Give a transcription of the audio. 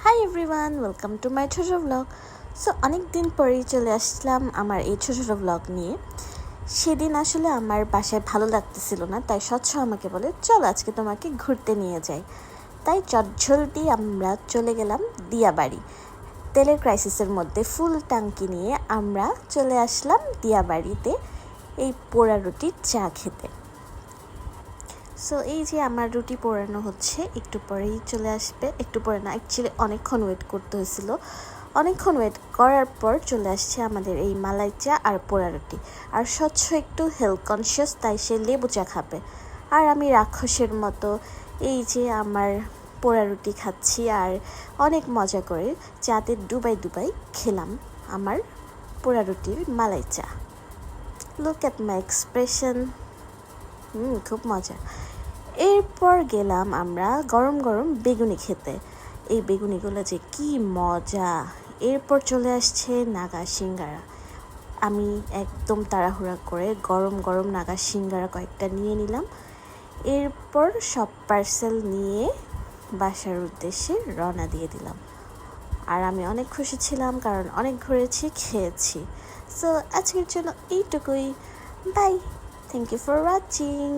Hi everyone, welcome to my ছোট blog. So অনেক দিন পরেই চলে আসলাম আমার এই ছোট ছোট ব্লগ নিয়ে। সেদিন আসলে আমার বাসায় ভালো লাগতেছিল না, তাই স্বচ্ছ আমাকে বলে চল আজকে তোমাকে ঘুরতে নিয়ে যাই। তাই চটজলদি আমরা চলে গেলাম দিয়াবাড়ি। তেলের ক্রাইসিসের মধ্যে ফুল ট্যাঙ্কি নিয়ে আমরা চলে আসলাম দিয়াবাড়িতে এই পোড়া রুটির চা খেতে। সো এই যে আমার রুটি পোড়ানো হচ্ছে, একটু পরেই চলে আসবে। একটু পরে না, অ্যাকচুয়ালি অনেকক্ষণ ওয়েট করতে হয়েছিল। অনেকক্ষণ ওয়েট করার পর চলে আসছে আমাদের এই মালাই চা আর পোড়া রুটি। আর স্বচ্ছ একটু হেলথ কনসিয়াস, তাই সে লেবু চা খাবে। আর আমি রাক্ষসের মতো এই যে আমার পোড়া রুটি খাচ্ছি আর অনেক মজা করে চাতে ডুবাই ডুবাই খেলাম আমার পোড়া রুটির মালাই চা। Look at my expression. খুব মজা। এরপর গেলাম আমরা গরম গরম বেগুনি খেতে। এই বেগুনিগুলো যে কি মজা। এরপর চলে আসছে নাগা সিঙ্গারা। আমি একদম তাড়াহুড়া করে গরম গরম নাগা সিঙ্গারা কয়েকটা নিয়ে নিলাম। এরপর সব পার্সেল নিয়ে বাসার উদ্দেশ্যে রওনা দিয়ে দিলাম। আর আমি অনেক খুশি ছিলাম, কারণ অনেক ঘুরেছি, খেয়েছি। সো আজকের জন্য এইটুকুই। Bye. Thank you for watching.